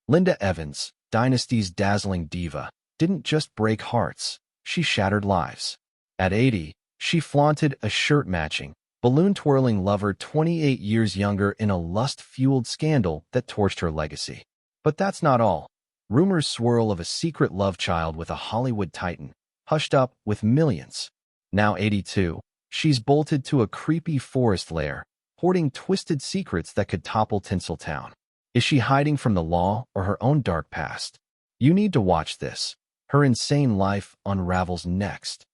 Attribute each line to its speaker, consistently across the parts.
Speaker 1: Linda Evans, Dynasty's dazzling diva, didn't just break hearts, she shattered lives. At 80, she flaunted a shirt-matching, balloon-twirling lover 28 years younger in a lust-fueled scandal that torched her legacy. But that's not all. Rumors swirl of a secret love child with a Hollywood titan, hushed up with millions. Now 82, she's bolted to a creepy forest lair, hoarding twisted secrets that could topple Tinseltown. Is she hiding from the law or her own dark past? You need to watch this. Her insane life unravels next.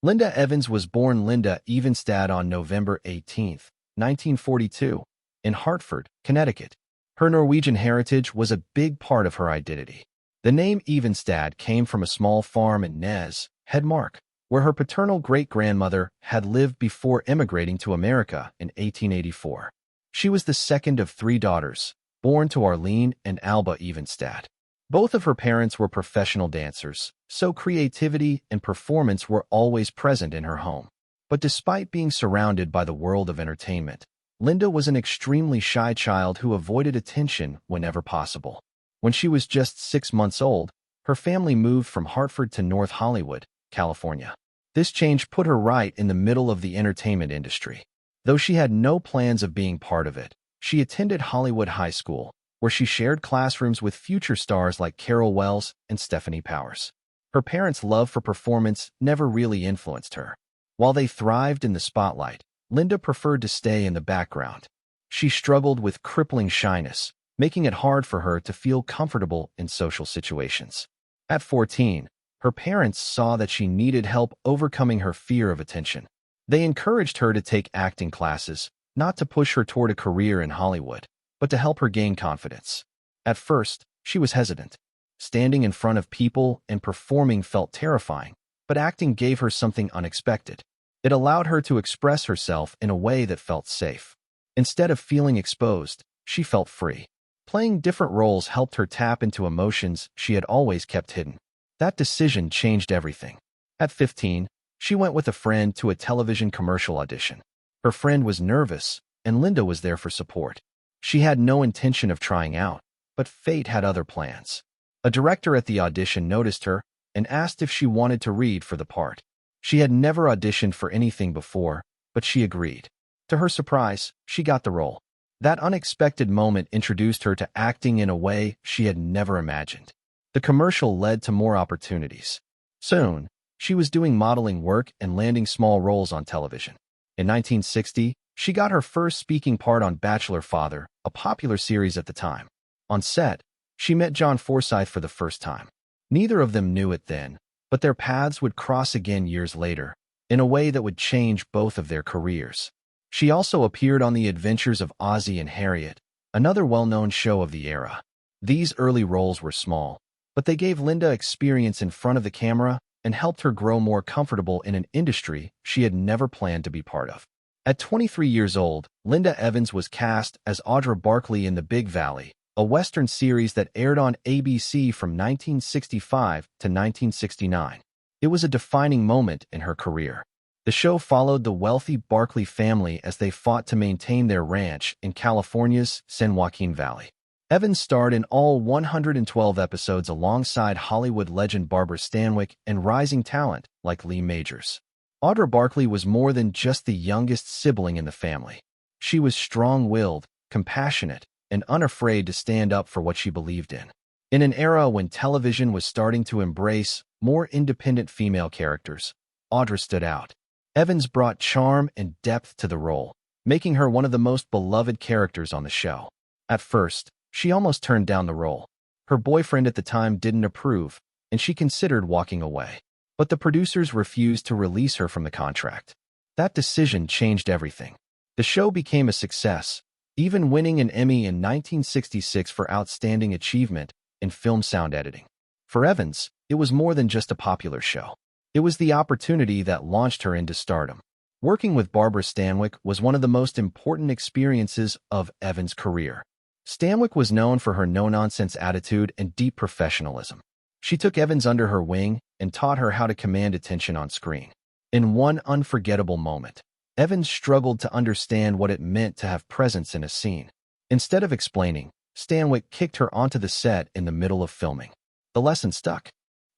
Speaker 1: Linda Evans was born Linda Evenstad on November 18, 1942, in Hartford, Connecticut. Her Norwegian heritage was a big part of her identity. The name Evenstad came from a small farm in Nes, Hedmark, where her paternal great-grandmother had lived before immigrating to America in 1884. She was the second of 3 daughters, born to Arlene and Alba Evenstad. Both of her parents were professional dancers, so creativity and performance were always present in her home. But despite being surrounded by the world of entertainment, Linda was an extremely shy child who avoided attention whenever possible. When she was just 6 months old, her family moved from Hartford to North Hollywood, California. This change put her right in the middle of the entertainment industry. Though she had no plans of being part of it, she attended Hollywood High School, where she shared classrooms with future stars like Carol Wells and Stephanie Powers. Her parents' love for performance never really influenced her. While they thrived in the spotlight, Linda preferred to stay in the background. She struggled with crippling shyness, making it hard for her to feel comfortable in social situations. At 14, her parents saw that she needed help overcoming her fear of attention. They encouraged her to take acting classes, not to push her toward a career in Hollywood, but to help her gain confidence. At first, she was hesitant. Standing in front of people and performing felt terrifying, but acting gave her something unexpected. It allowed her to express herself in a way that felt safe. Instead of feeling exposed, she felt free. Playing different roles helped her tap into emotions she had always kept hidden. That decision changed everything. At 15, she went with a friend to a television commercial audition. Her friend was nervous, and Linda was there for support. She had no intention of trying out, but fate had other plans. A director at the audition noticed her and asked if she wanted to read for the part. She had never auditioned for anything before, but she agreed. To her surprise, she got the role. That unexpected moment introduced her to acting in a way she had never imagined. The commercial led to more opportunities. Soon, she was doing modeling work and landing small roles on television. In 1960, she got her first speaking part on Bachelor Father, a popular series at the time. On set, she met John Forsythe for the first time. Neither of them knew it then, but their paths would cross again years later, in a way that would change both of their careers. She also appeared on The Adventures of Ozzie and Harriet, another well-known show of the era. These early roles were small, but they gave Linda experience in front of the camera and helped her grow more comfortable in an industry she had never planned to be part of. At 23 years old, Linda Evans was cast as Audra Barkley in The Big Valley, a Western series that aired on ABC from 1965 to 1969. It was a defining moment in her career. The show followed the wealthy Barkley family as they fought to maintain their ranch in California's San Joaquin Valley. Evans starred in all 112 episodes alongside Hollywood legend Barbara Stanwyck and rising talent like Lee Majors. Audra Barkley was more than just the youngest sibling in the family. She was strong-willed, compassionate, and unafraid to stand up for what she believed in. In an era when television was starting to embrace more independent female characters, Audra stood out. Evans brought charm and depth to the role, making her one of the most beloved characters on the show. At first, she almost turned down the role. Her boyfriend at the time didn't approve, and she considered walking away. But the producers refused to release her from the contract. That decision changed everything. The show became a success, even winning an Emmy in 1966 for Outstanding Achievement in Film Sound Editing. For Evans, it was more than just a popular show. It was the opportunity that launched her into stardom. Working with Barbara Stanwyck was one of the most important experiences of Evans' career. Stanwyck was known for her no-nonsense attitude and deep professionalism. She took Evans under her wing and taught her how to command attention on screen. In one unforgettable moment, Evans struggled to understand what it meant to have presence in a scene. Instead of explaining, Stanwyck kicked her onto the set in the middle of filming. The lesson stuck.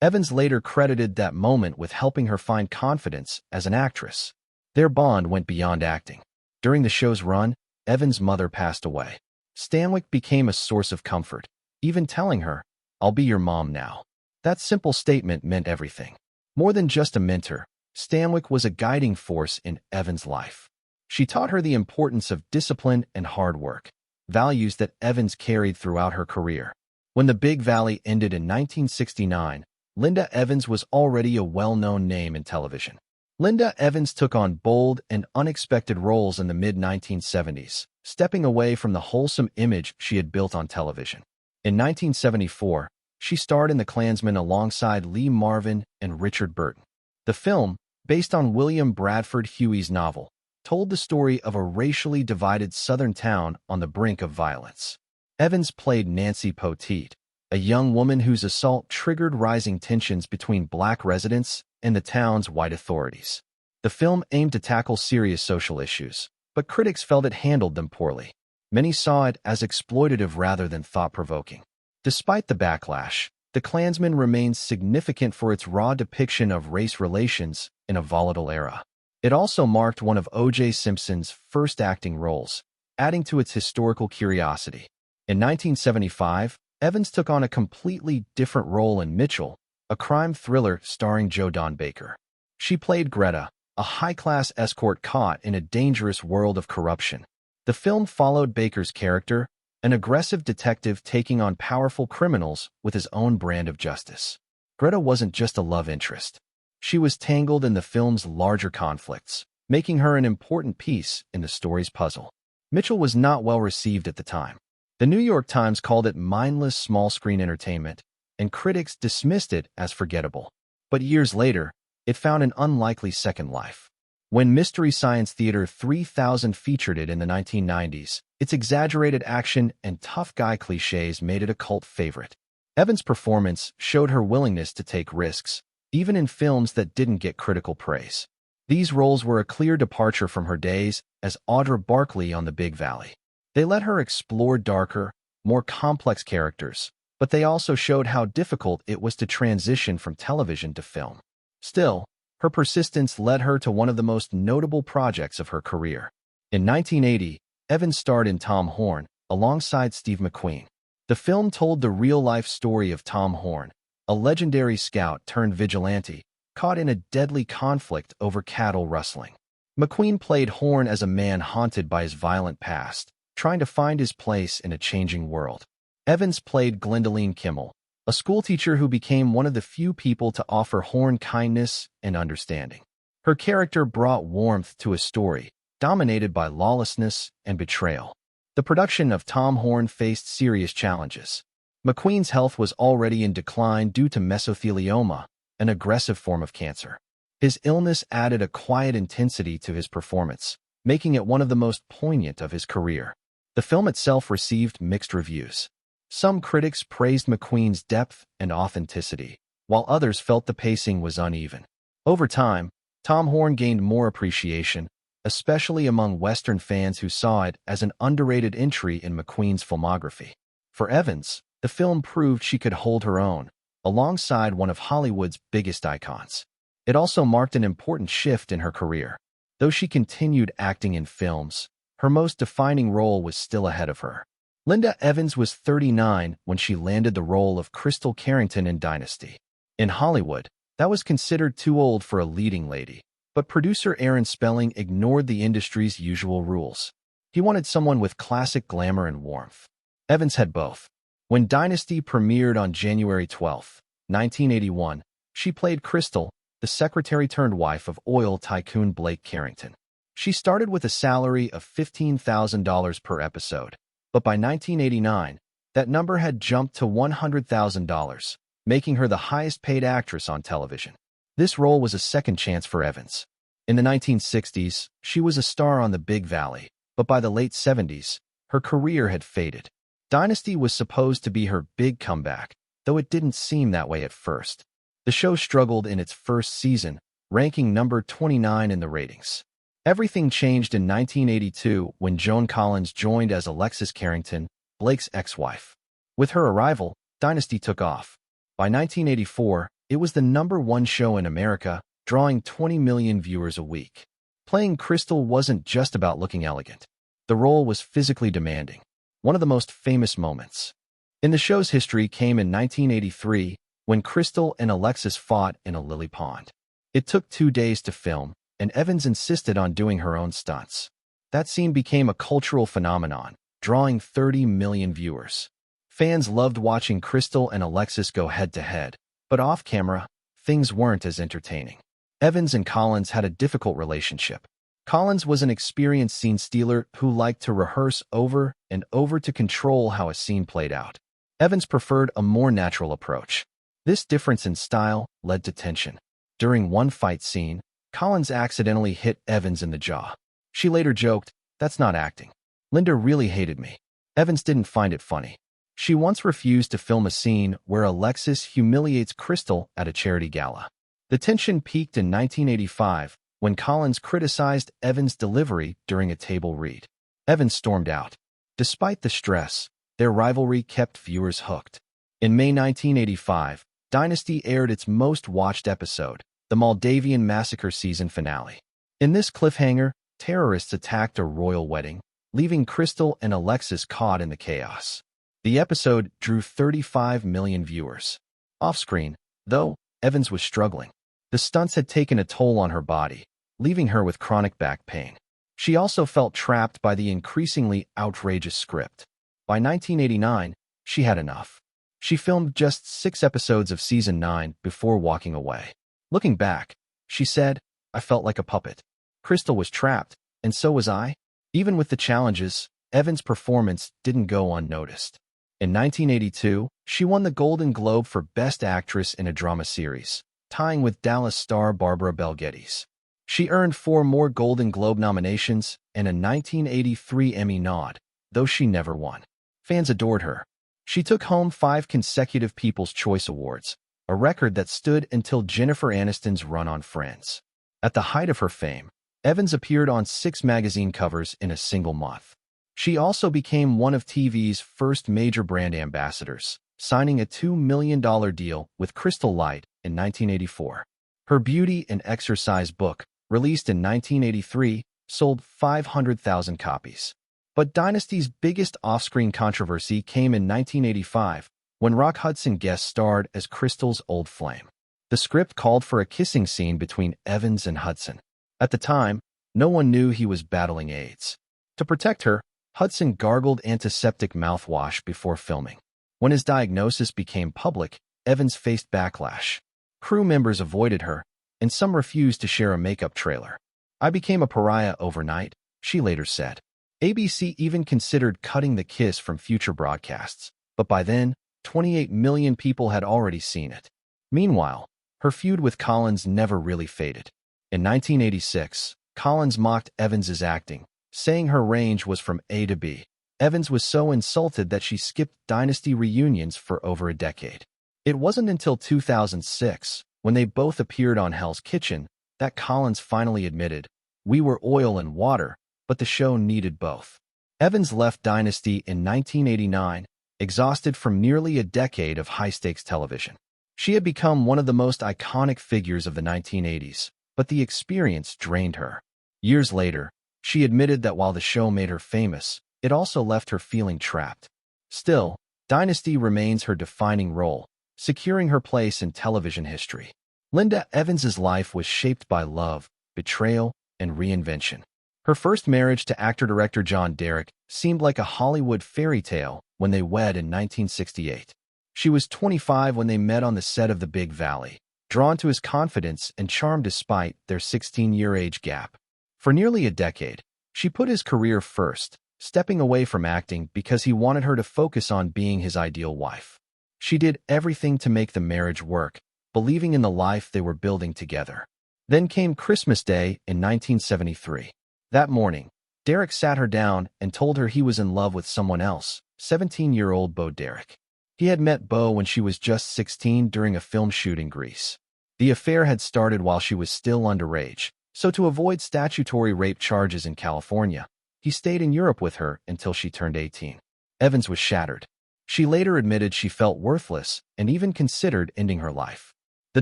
Speaker 1: Evans later credited that moment with helping her find confidence as an actress. Their bond went beyond acting. During the show's run, Evans' mother passed away. Stanwyck became a source of comfort, even telling her, "I'll be your mom now." That simple statement meant everything. More than just a mentor, Stanwyck was a guiding force in Evans' life. She taught her the importance of discipline and hard work, values that Evans carried throughout her career. When The Big Valley ended in 1969, Linda Evans was already a well-known name in television. Linda Evans took on bold and unexpected roles in the mid-1970s, stepping away from the wholesome image she had built on television. In 1974, she starred in The Klansman alongside Lee Marvin and Richard Burton. The film, based on William Bradford Huey's novel, told the story of a racially divided southern town on the brink of violence. Evans played Nancy Poteet, a young woman whose assault triggered rising tensions between black residents and the town's white authorities. The film aimed to tackle serious social issues, but critics felt it handled them poorly. Many saw it as exploitative rather than thought-provoking. Despite the backlash, The Klansman remains significant for its raw depiction of race relations in a volatile era. It also marked one of O.J. Simpson's first acting roles, adding to its historical curiosity. In 1975, Evans took on a completely different role in Mitchell, a crime thriller starring Joe Don Baker. She played Greta, a high-class escort caught in a dangerous world of corruption. The film followed Baker's character, an aggressive detective taking on powerful criminals with his own brand of justice. Greta wasn't just a love interest. She was tangled in the film's larger conflicts, making her an important piece in the story's puzzle. Mitchell was not well received at the time. The New York Times called it mindless small-screen entertainment, and critics dismissed it as forgettable. But years later, it found an unlikely second life. When Mystery Science Theater 3000 featured it in the 1990s, its exaggerated action and tough guy cliches made it a cult favorite. Evans' performance showed her willingness to take risks, even in films that didn't get critical praise. These roles were a clear departure from her days as Audra Barkley on The Big Valley. They let her explore darker, more complex characters, but they also showed how difficult it was to transition from television to film. Still, her persistence led her to one of the most notable projects of her career. In 1980, Evans starred in Tom Horn, alongside Steve McQueen. The film told the real-life story of Tom Horn, a legendary scout turned vigilante, caught in a deadly conflict over cattle rustling. McQueen played Horn as a man haunted by his violent past, trying to find his place in a changing world. Evans played Glendaline Kimmel, a schoolteacher who became one of the few people to offer Horn kindness and understanding. Her character brought warmth to a story dominated by lawlessness and betrayal. The production of Tom Horn faced serious challenges. McQueen's health was already in decline due to mesothelioma, an aggressive form of cancer. His illness added a quiet intensity to his performance, making it one of the most poignant of his career. The film itself received mixed reviews. Some critics praised McQueen's depth and authenticity, while others felt the pacing was uneven. Over time, Tom Horn gained more appreciation, especially among Western fans who saw it as an underrated entry in McQueen's filmography. For Evans, the film proved she could hold her own, alongside one of Hollywood's biggest icons. It also marked an important shift in her career. Though she continued acting in films, her most defining role was still ahead of her. Linda Evans was 39 when she landed the role of Crystal Carrington in Dynasty. In Hollywood, that was considered too old for a leading lady, but producer Aaron Spelling ignored the industry's usual rules. He wanted someone with classic glamour and warmth. Evans had both. When Dynasty premiered on January 12, 1981, she played Crystal, the secretary-turned-wife of oil tycoon Blake Carrington. She started with a salary of $15,000 per episode, but by 1989, that number had jumped to $100,000, making her the highest-paid actress on television. This role was a second chance for Evans. In the 1960s, she was a star on The Big Valley, but by the late 70s, her career had faded. Dynasty was supposed to be her big comeback, though it didn't seem that way at first. The show struggled in its first season, ranking number 29 in the ratings. Everything changed in 1982 when Joan Collins joined as Alexis Carrington, Blake's ex-wife. With her arrival, Dynasty took off. By 1984, it was the #1 show in America, drawing 20 million viewers a week. Playing Crystal wasn't just about looking elegant. The role was physically demanding. One of the most famous moments in the show's history came in 1983 when Crystal and Alexis fought in a lily pond. It took 2 days to film, and Evans insisted on doing her own stunts. That scene became a cultural phenomenon, drawing 30 million viewers. Fans loved watching Crystal and Alexis go head-to-head, but off-camera, things weren't as entertaining. Evans and Collins had a difficult relationship. Collins was an experienced scene stealer who liked to rehearse over and over to control how a scene played out. Evans preferred a more natural approach. This difference in style led to tension. During one fight scene, Collins accidentally hit Evans in the jaw. She later joked, "That's not acting. Linda really hated me." Evans didn't find it funny. She once refused to film a scene where Alexis humiliates Crystal at a charity gala. The tension peaked in 1985 when Collins criticized Evans' delivery during a table read. Evans stormed out. Despite the stress, their rivalry kept viewers hooked. In May 1985, Dynasty aired its most-watched episode, the Moldavian Massacre season finale. In this cliffhanger, terrorists attacked a royal wedding, leaving Crystal and Alexis caught in the chaos. The episode drew 35 million viewers. Off-screen, though, Evans was struggling. The stunts had taken a toll on her body, leaving her with chronic back pain. She also felt trapped by the increasingly outrageous script. By 1989, she had enough. She filmed just 6 episodes of season 9 before walking away. Looking back, she said, "I felt like a puppet. Crystal was trapped, and so was I." Even with the challenges, Evans' performance didn't go unnoticed. In 1982, she won the Golden Globe for Best Actress in a Drama Series, tying with Dallas star Barbara Bel Geddes. She earned 4 more Golden Globe nominations and a 1983 Emmy nod, though she never won. Fans adored her. She took home 5 consecutive People's Choice Awards, a record that stood until Jennifer Aniston's run on Friends. At the height of her fame, Evans appeared on 6 magazine covers in a single month. She also became one of TV's first major brand ambassadors, signing a $2 million deal with Crystal Light in 1984. Her Beauty and Exercise book, released in 1983, sold 500,000 copies. But Dynasty's biggest off-screen controversy came in 1985, when Rock Hudson guest starred as Crystal's old flame. The script called for a kissing scene between Evans and Hudson. At the time, no one knew he was battling AIDS. To protect her, Hudson gargled antiseptic mouthwash before filming. When his diagnosis became public, Evans faced backlash. Crew members avoided her, and some refused to share a makeup trailer. "I became a pariah overnight," she later said. ABC even considered cutting the kiss from future broadcasts, but by then, 28 million people had already seen it. Meanwhile, her feud with Collins never really faded. In 1986, Collins mocked Evans's acting, saying her range was from A to B. Evans was so insulted that she skipped Dynasty reunions for over a decade. It wasn't until 2006, when they both appeared on Hell's Kitchen, that Collins finally admitted, "We were oil and water, but the show needed both." Evans left Dynasty in 1989, exhausted from nearly a decade of high-stakes television. She had become one of the most iconic figures of the 1980s, but the experience drained her. Years later, she admitted that while the show made her famous, it also left her feeling trapped. Still, Dynasty remains her defining role, securing her place in television history. Linda Evans's life was shaped by love, betrayal, and reinvention. Her first marriage to actor-director John Derek seemed like a Hollywood fairy tale when they wed in 1968. She was 25 when they met on the set of The Big Valley, drawn to his confidence and charm despite their 16-year age gap. For nearly a decade, she put his career first, stepping away from acting because he wanted her to focus on being his ideal wife. She did everything to make the marriage work, believing in the life they were building together. Then came Christmas Day in 1973. That morning, Derek sat her down and told her he was in love with someone else, 17-year-old Bo Derek. He had met Bo when she was just 16 during a film shoot in Greece. The affair had started while she was still underage, so to avoid statutory rape charges in California, he stayed in Europe with her until she turned 18. Evans was shattered. She later admitted she felt worthless and even considered ending her life. The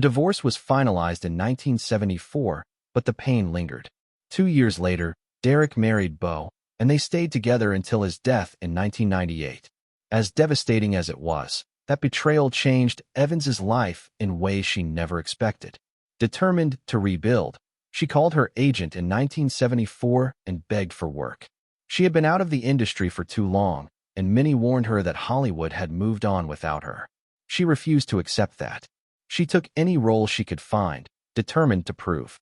Speaker 1: divorce was finalized in 1974, but the pain lingered. 2 years later, Derek married Beau, and they stayed together until his death in 1998. As devastating as it was, that betrayal changed Evans's life in ways she never expected. Determined to rebuild, she called her agent in 1974 and begged for work. She had been out of the industry for too long, and many warned her that Hollywood had moved on without her. She refused to accept that. She took any role she could find, determined to prove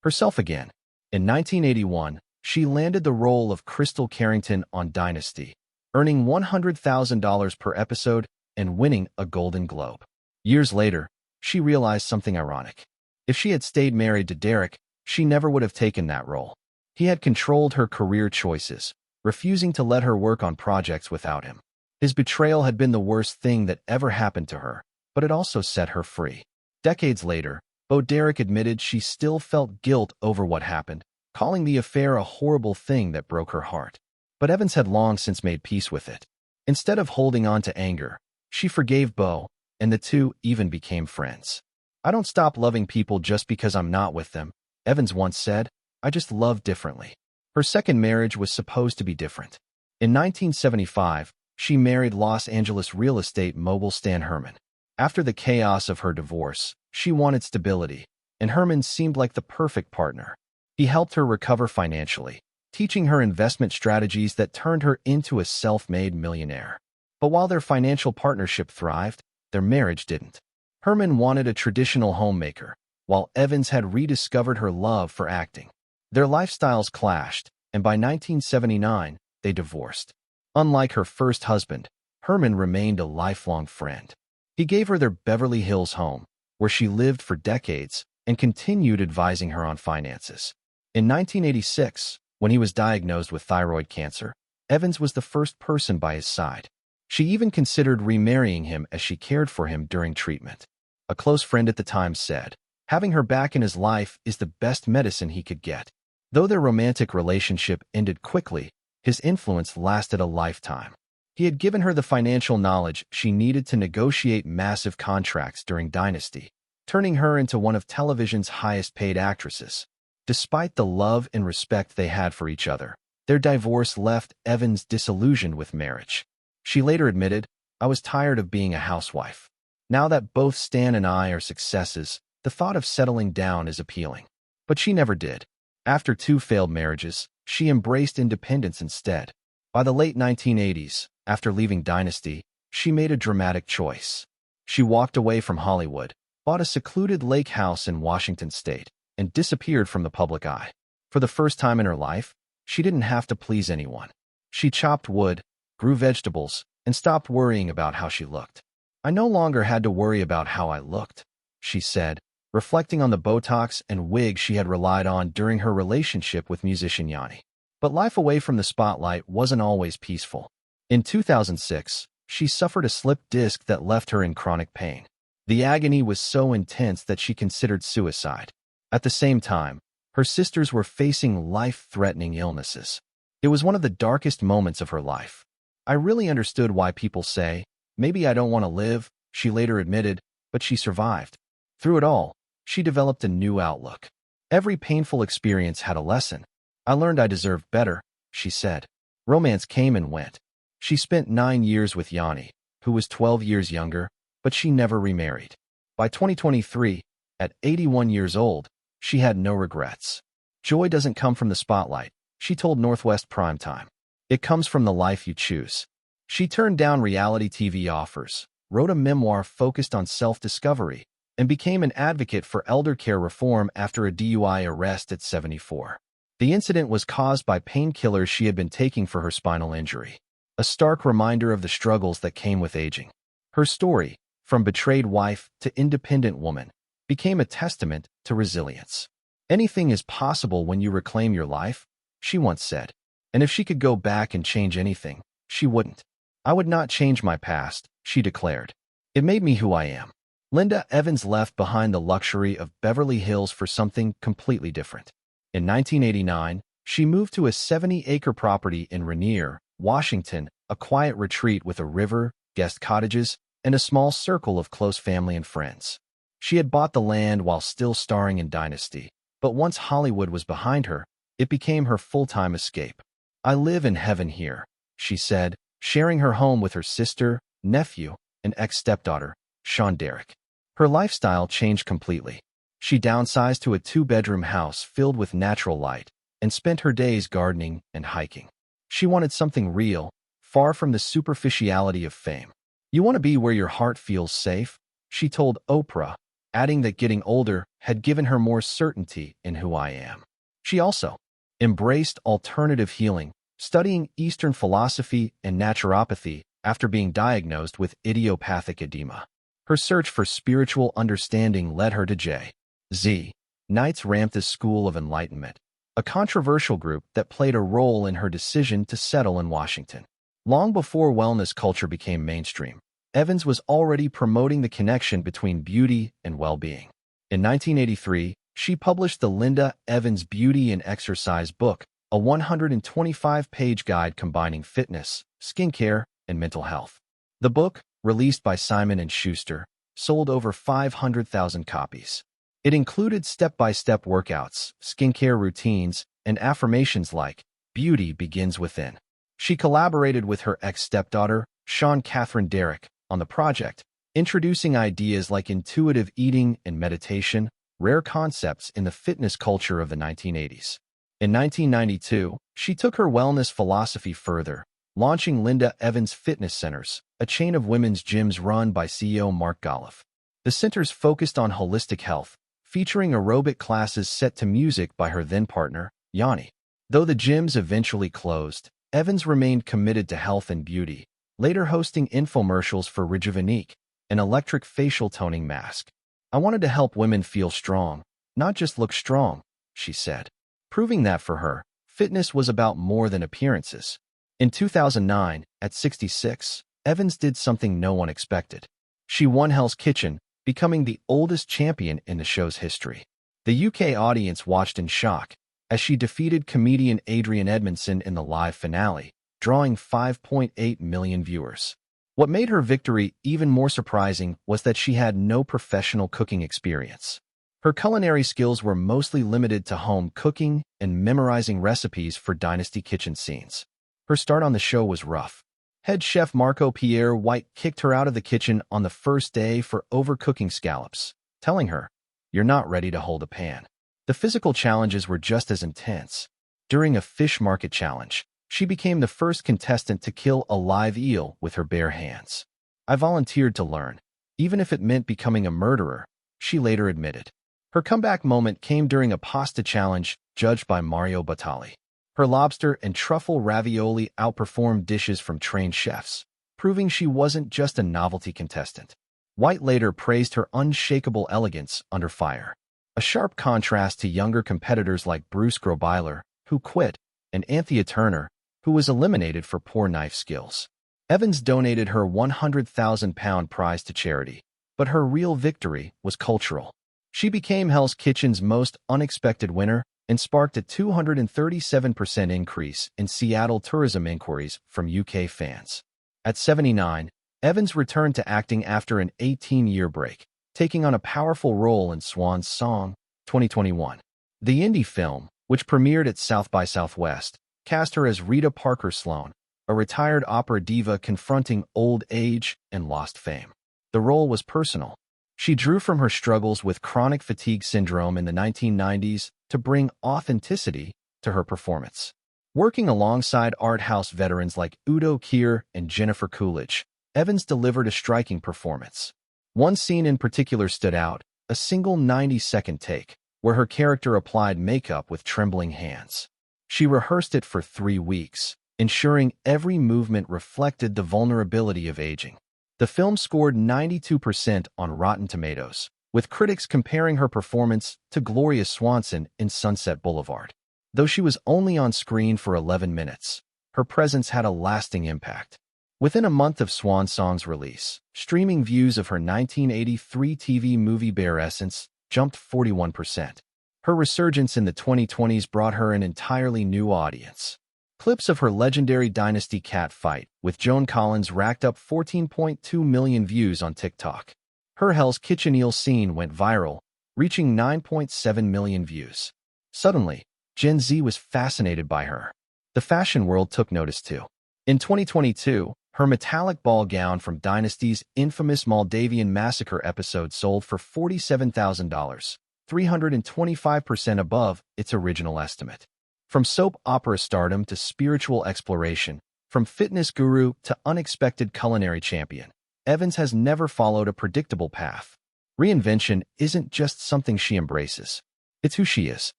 Speaker 1: herself again. In 1981, she landed the role of Crystal Carrington on Dynasty, earning $100,000 per episode and winning a Golden Globe. Years later, she realized something ironic. If she had stayed married to Derek, she never would have taken that role. He had controlled her career choices, refusing to let her work on projects without him. His betrayal had been the worst thing that ever happened to her, but it also set her free. Decades later, Beau Derek admitted she still felt guilt over what happened, calling the affair a horrible thing that broke her heart. But Evans had long since made peace with it. Instead of holding on to anger, she forgave Beau, and the two even became friends. "I don't stop loving people just because I'm not with them," Evans once said. "I just love differently." Her second marriage was supposed to be different. In 1975, she married Los Angeles real estate mogul Stan Herman. After the chaos of her divorce, she wanted stability, and Herman seemed like the perfect partner. He helped her recover financially, teaching her investment strategies that turned her into a self-made millionaire. But while their financial partnership thrived, their marriage didn't. Herman wanted a traditional homemaker, while Evans had rediscovered her love for acting. Their lifestyles clashed, and by 1979, they divorced. Unlike her first husband, Herman remained a lifelong friend. He gave her their Beverly Hills home, where she lived for decades, and continued advising her on finances. In 1986, when he was diagnosed with thyroid cancer, Evans was the first person by his side. She even considered remarrying him as she cared for him during treatment. A close friend at the time said, "Having her back in his life is the best medicine he could get." Though their romantic relationship ended quickly, his influence lasted a lifetime. He had given her the financial knowledge she needed to negotiate massive contracts during Dynasty, turning her into one of television's highest-paid actresses. Despite the love and respect they had for each other, their divorce left Evans disillusioned with marriage. She later admitted, "I was tired of being a housewife. Now that both Stan and I are successes, the thought of settling down is appealing." But she never did. After 2 failed marriages, she embraced independence instead. By the late 1980s, after leaving Dynasty, she made a dramatic choice. She walked away from Hollywood, bought a secluded lake house in Washington state, and disappeared from the public eye. For the first time in her life, she didn't have to please anyone. She chopped wood, grew vegetables, and stopped worrying about how she looked. "I no longer had to worry about how I looked," she said, reflecting on the Botox and wig she had relied on during her relationship with musician Yanni. But life away from the spotlight wasn't always peaceful. In 2006, she suffered a slipped disc that left her in chronic pain. The agony was so intense that she considered suicide. At the same time, her sisters were facing life-threatening illnesses. It was one of the darkest moments of her life. "I really understood why people say, 'Maybe I don't want to live,'" she later admitted, but she survived. Through it all, she developed a new outlook. "Every painful experience had a lesson. I learned I deserved better," she said. Romance came and went. She spent 9 years with Yanni, who was 12 years younger, but she never remarried. By 2023, at 81 years old, she had no regrets. "Joy doesn't come from the spotlight," she told Northwest Primetime. "It comes from the life you choose." She turned down reality TV offers, wrote a memoir focused on self-discovery, and became an advocate for elder care reform after a DUI arrest at 74. The incident was caused by painkillers she had been taking for her spinal injury, a stark reminder of the struggles that came with aging. Her story, from betrayed wife to independent woman, became a testament to resilience. "Anything is possible when you reclaim your life," she once said. And if she could go back and change anything, she wouldn't. "I would not change my past," she declared. "It made me who I am." Linda Evans left behind the luxury of Beverly Hills for something completely different. In 1989, she moved to a 70-acre property in Rainier, Washington, a quiet retreat with a river, guest cottages, and a small circle of close family and friends. She had bought the land while still starring in Dynasty, but once Hollywood was behind her, it became her full-time escape. "I live in heaven here," she said, sharing her home with her sister, nephew, and ex-stepdaughter, Sean Derrick. Her lifestyle changed completely. She downsized to a 2-bedroom house filled with natural light and spent her days gardening and hiking. She wanted something real, far from the superficiality of fame. "You want to be where your heart feels safe," she told Oprah, adding that getting older had given her more certainty in who I am. She also embraced alternative healing, studying Eastern philosophy and naturopathy after being diagnosed with idiopathic edema. Her search for spiritual understanding led her to J.Z. Knight's Ramtha's School of Enlightenment, a controversial group that played a role in her decision to settle in Washington. Long before wellness culture became mainstream, Evans was already promoting the connection between beauty and well-being. In 1983, she published the Linda Evans Beauty and Exercise book, a 125-page guide combining fitness, skincare, and mental health. The book, released by Simon & Schuster, sold over 500,000 copies. It included step-by-step workouts, skincare routines, and affirmations like, "Beauty begins within." She collaborated with her ex-stepdaughter, Sean Catherine Derrick, on the project, introducing ideas like intuitive eating and meditation, rare concepts in the fitness culture of the 1980s. In 1992, she took her wellness philosophy further, launching Linda Evans Fitness Centers, a chain of women's gyms run by CEO Mark Golliff. The centers focused on holistic health, featuring aerobic classes set to music by her then-partner, Yanni. Though the gyms eventually closed, Evans remained committed to health and beauty, later hosting infomercials for Reinvention, an electric facial toning mask. "I wanted to help women feel strong, not just look strong," she said. Proving that for her, fitness was about more than appearances. In 2009, at 66, Evans did something no one expected. She won Hell's Kitchen, becoming the oldest champion in the show's history. The UK audience watched in shock as she defeated comedian Adrian Edmondson in the live finale, drawing 5.8 million viewers. What made her victory even more surprising was that she had no professional cooking experience. Her culinary skills were mostly limited to home cooking and memorizing recipes for Dynasty kitchen scenes. Her start on the show was rough. Head chef Marco Pierre White kicked her out of the kitchen on the first day for overcooking scallops, telling her, "You're not ready to hold a pan." The physical challenges were just as intense. During a fish market challenge, she became the first contestant to kill a live eel with her bare hands. "I volunteered to learn, even if it meant becoming a murderer," she later admitted. Her comeback moment came during a pasta challenge judged by Mario Batali. Her lobster and truffle ravioli outperformed dishes from trained chefs, proving she wasn't just a novelty contestant. White later praised her unshakable elegance under fire, a sharp contrast to younger competitors like Bruce Grobyler, who quit, and Anthea Turner, who was eliminated for poor knife skills. Evans donated her £100,000 prize to charity, but her real victory was cultural. She became Hell's Kitchen's most unexpected winner and sparked a 237% increase in Seattle tourism inquiries from UK fans. At 79, Evans returned to acting after an 18-year break, taking on a powerful role in Swan's Song, 2021. The indie film, which premiered at South by Southwest, cast her as Rita Parker Sloan, a retired opera diva confronting old age and lost fame. The role was personal. She drew from her struggles with chronic fatigue syndrome in the 1990s to bring authenticity to her performance. Working alongside art house veterans like Udo Kier and Jennifer Coolidge, Evans delivered a striking performance. One scene in particular stood out, a single 90-second take, where her character applied makeup with trembling hands. She rehearsed it for 3 weeks, ensuring every movement reflected the vulnerability of aging. The film scored 92% on Rotten Tomatoes, with critics comparing her performance to Gloria Swanson in Sunset Boulevard. Though she was only on screen for 11 minutes, her presence had a lasting impact. Within a month of Swan Song's release, streaming views of her 1983 TV movie Bare Essence jumped 41%. Her resurgence in the 2020s brought her an entirely new audience. Clips of her legendary Dynasty cat fight with Joan Collins racked up 14.2 million views on TikTok. Her Hell's Kitchen eel scene went viral, reaching 9.7 million views. Suddenly, Gen Z was fascinated by her. The fashion world took notice too. In 2022, her metallic ball gown from Dynasty's infamous Moldavian massacre episode sold for $47,000, 325% above its original estimate. From soap opera stardom to spiritual exploration, from fitness guru to unexpected culinary champion, Evans has never followed a predictable path. Reinvention isn't just something she embraces. It's who she is.